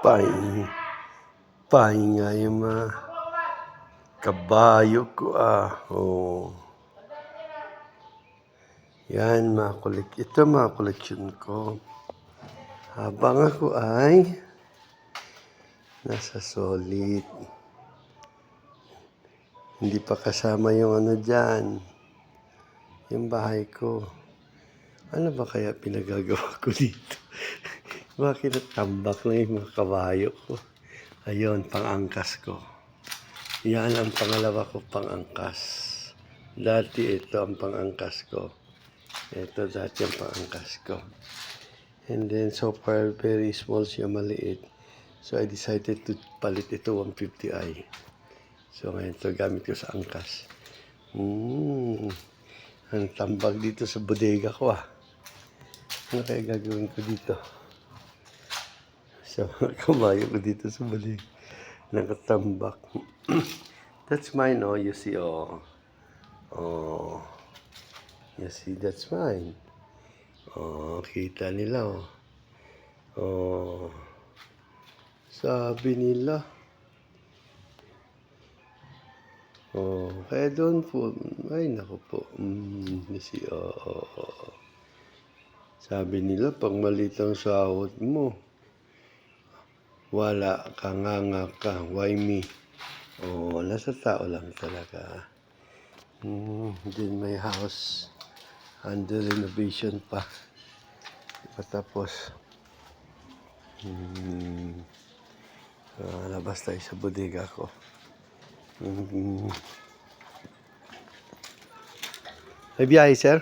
Pahinga, pahinga yung mga kabayo ko Oh. Yan, ito mga koleksyon ko. Habang ako ay nasa solid. Hindi pa kasama yung ano dyan. Yung bahay ko. Ano ba kaya pinagagawa ko dito? Bakit natambak na yung mga kabayo ko? Ayun, pang-angkas ko. Yan ang pangalawa ko pang-angkas. Dati ito ang pang-angkas ko. Ito dati ang pang-angkas ko. And then so far very small siya, maliit. So I decided to palit ito 150i. So ngayon ito gamit ko sa angkas. Ang tambak dito sa bodega ko Ano kaya gagawin ko dito? So kabayo ko dito sa bodega. Nakatambak. That's mine, you see, you see, that's mine. Kita nila, sabi nila, kaya doon po, ay naku po, you see, sabi nila, pag maliit ang sahod mo, wala ka, nganga ka, why me? Nasa tao lang talaga. Then my house under renovation pa. Patapos. Labas tayo sa bodega ko. May biyahe, sir?